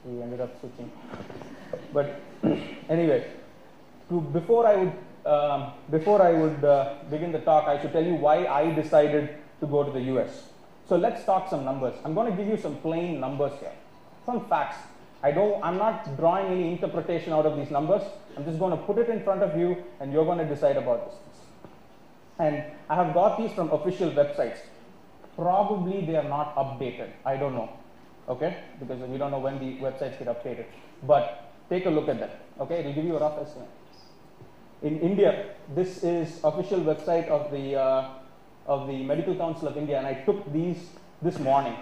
We ended up switching. But anyway, before I would begin the talk, I should tell you why I decided to go to the US. So let's talk some numbers. I'm going to give you some plain numbers here, some facts. I'm not drawing any interpretation out of these numbers. I'm just going to put it in front of you, and you're going to decide about this. And I have got these from official websites. Probably they are not updated. I don't know. Okay, because we don't know when the websites get updated. But take a look at that. Okay, it will give you a rough estimate. In India, this is official website of the Medical Council of India, and I took these this morning.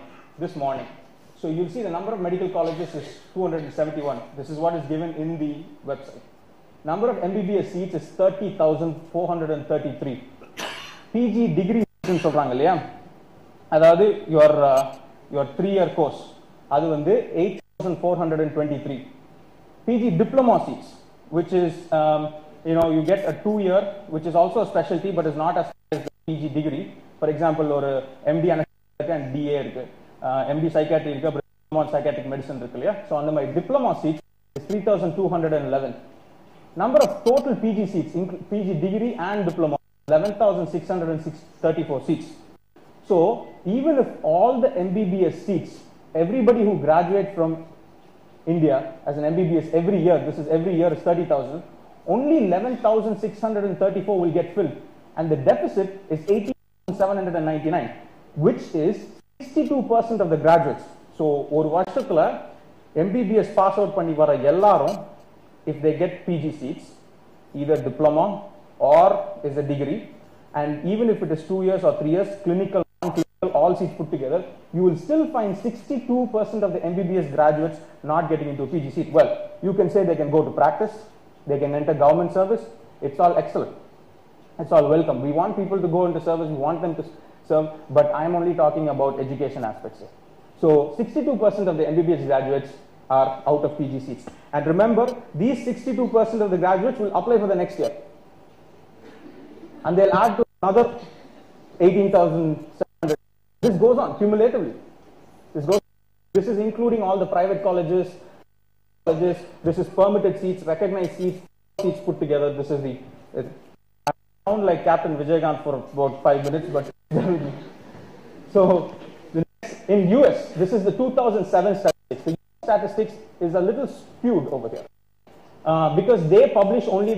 So you'll see the number of medical colleges is 271. This is what is given in the website. Number of MBBS seats is 30,433. PG degree seats சொல்றாங்க இல்லையா, அதாவது your 3-year course, அது வந்து 8,423. PG diploma seats, which is you get a 2-year, which is also a specialty but is not as as the PG degree. For example, ஒரு MD anesthesia and DA இருக்கு, MD psychiatry இருக்கு, அப்புறம் diploma psychiatric medicine இருக்கு இல்லையா. So அந்த மாதிரி diploma seats is 3,211. Number of total PG seats, PG degree and diploma, 11,634 seats. So even if all the MBBS seats, everybody who graduates from India as an MBBS every year, this is every year is 30,000, only 11,634 will get filled, and the deficit is 18,799, which is 62% of the graduates. So ஒரு வருஷத்துல MBBS pass out பண்ணி வர எல்லாரும், if they get PG seats, either diploma or is a degree, and even if it is 2 years or 3 years, clinical, non-clinical, all seats put together, you will still find 62% of the MBBS graduates not getting into a PG seat. Well, you can say they can go to practice, they can enter government service. It's all excellent. It's all welcome. We want people to go into service. We want them to serve, but I'm only talking about education aspects here. So 62% of the MBBS graduates are out of PG seats. And remember, these 62% of the graduates will apply for the next year. And they'll add to another 18,700. This goes on cumulatively. This is including all the private colleges. This is permitted seats, recognized seats put together. This is I sound like Captain Vijaykanth for about 5 minutes, but so in US, this is the 2007 statistics. The US statistics is a little skewed over here because they publish only.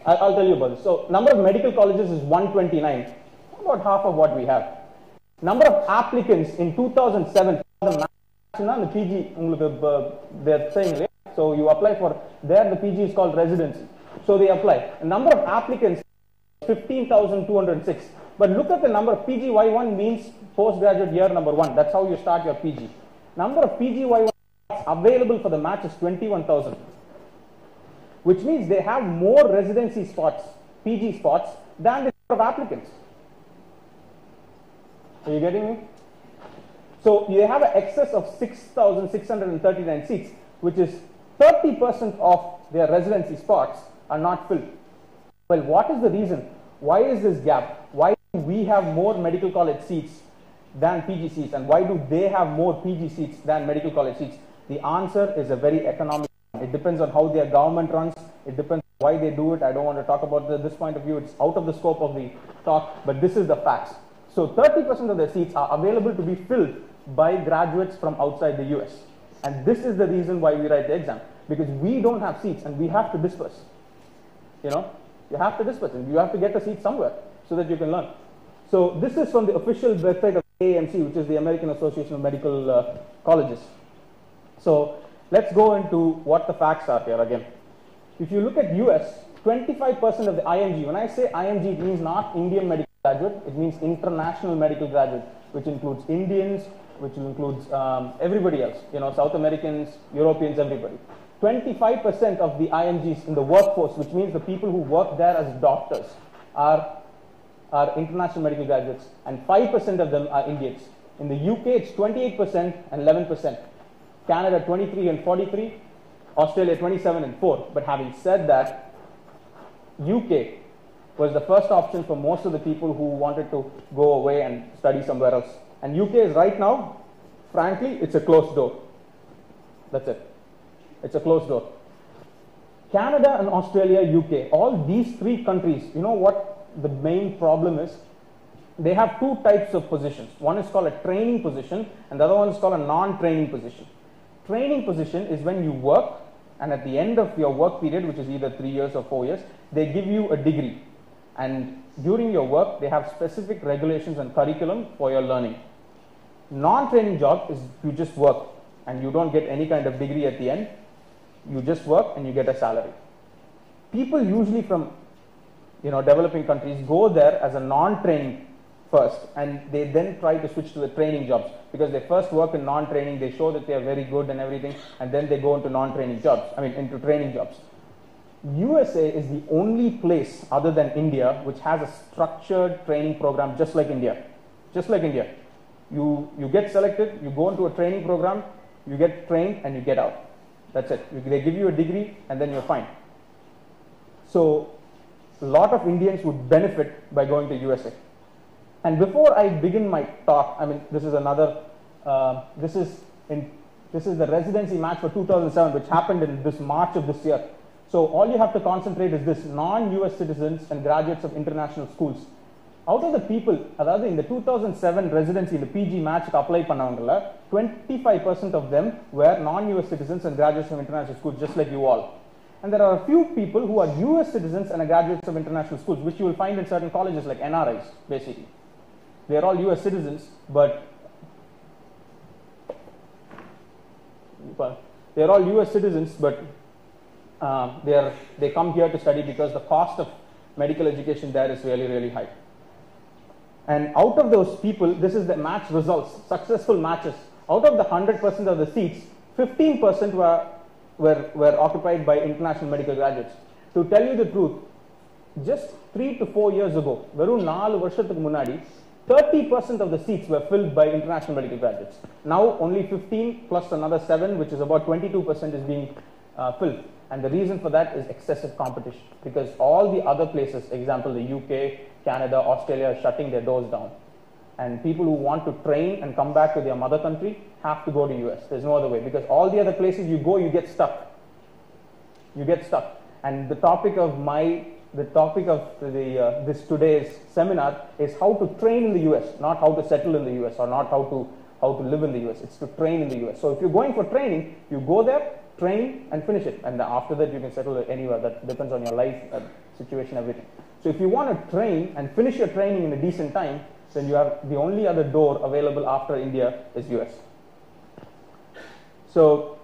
I'll tell you about this. So number of medical colleges is 129, about half of what we have. Number of applicants in 2007, the PG, they're saying, so you apply for, there the PG is called residency. So they apply. The number of applicants, 15,206. But look at the number of PGY1 means postgraduate year number 1. That's how you start your PG. Number of PGY1 available for the match is 21,000. Which means they have more residency spots, PG spots, than the number of applicants. Are you getting me? So they have an excess of 6,639 seats, which is 30% of their residency spots are not filled. Well, what is the reason? Why is this gap? Why do we have more medical college seats than PG seats, and why do they have more PG seats than medical college seats? The answer is a very economic. It depends on how their government runs. It depends on why they do it. I don't want to talk about this point of view. It's out of the scope of the talk, but this is the facts. So 30% of the seats are available to be filled by graduates from outside the US. And this is the reason why we write the exam, because we don't have seats and we have to disperse. You have to disperse and you have to get a seat somewhere so that you can learn. So this is from the official website of AAMC, which is the American Association of Medical Colleges. So let's go into what the facts are here again. If you look at US, 25% of the IMG, when I say IMG, it means not Indian medical graduate, it means international medical graduate, which includes Indians, which includes everybody else, South Americans, Europeans, everybody. 25% of the IMGs in the workforce, which means the people who work there as doctors, are international medical graduates, and 5% of them are Indians. In the UK, it's 28% and 11%. Canada 23 and 43, Australia 27 and 4. But having said that, UK was the first option for most of the people who wanted to go away and study somewhere else. And UK is right now, frankly, it's a closed door. That's it. It's a closed door. Canada and Australia, UK, all these three countries, you know what the main problem is? They have two types of positions. One is called a training position and the other one is called a non-training position. Training position is when you work, and at the end of your work period, which is either 3 years or 4 years, they give you a degree. And during your work, they have specific regulations and curriculum for your learning. Non-training job is you just work and you don't get any kind of degree at the end. You just work and you get a salary. People usually from developing countries go there as a non-training first, and they then try to switch to the training jobs, because they first work in non-training, they show that they are very good and everything, and then they go into non-training jobs, into training jobs. USA is the only place other than India which has a structured training program just like India. Just like India. You get selected, you go into a training program, you get trained and you get out. That's it. They give you a degree and then you're fine. So a lot of Indians would benefit by going to USA. And before I begin my talk, this is another, this is the residency match for 2007, which happened in this March of this year. So all you have to concentrate is this: non-US citizens and graduates of international schools. Out of the people, in the 2007 residency, the PG match apply pannavangala, 25% of them were non-US citizens and graduates of international schools, just like you all. And there are a few people who are US citizens and graduates of international schools, which you will find in certain colleges like NRIs, basically. They are all US citizens, but they come here to study because the cost of medical education there is really, really high. And out of those people, this is the match results, successful matches. Out of the 100% of the seats, 15% were occupied by international medical graduates. To tell you the truth, just 3 to 4 years ago, veru 4 வருஷத்துக்கு முன்னாடி 30% of the seats were filled by international medical graduates. Now only 15 plus another 7, which is about 22%, is being filled. And the reason for that is excessive competition, because all the other places, example the UK, Canada, Australia, are shutting their doors down. And people who want to train and come back to their mother country have to go to US. There's no other way, because all the other places you go, you get stuck. You get stuck. And the topic of this today's seminar is how to train in the US, not how to settle in the US, or not how to live in the US. It's to train in the US. So if you're going for training, you go there, train and finish it, and after that you can settle anywhere. That depends on your life situation, everything. So if you want to train and finish your training in a decent time, then you have the only other door available after India is US. So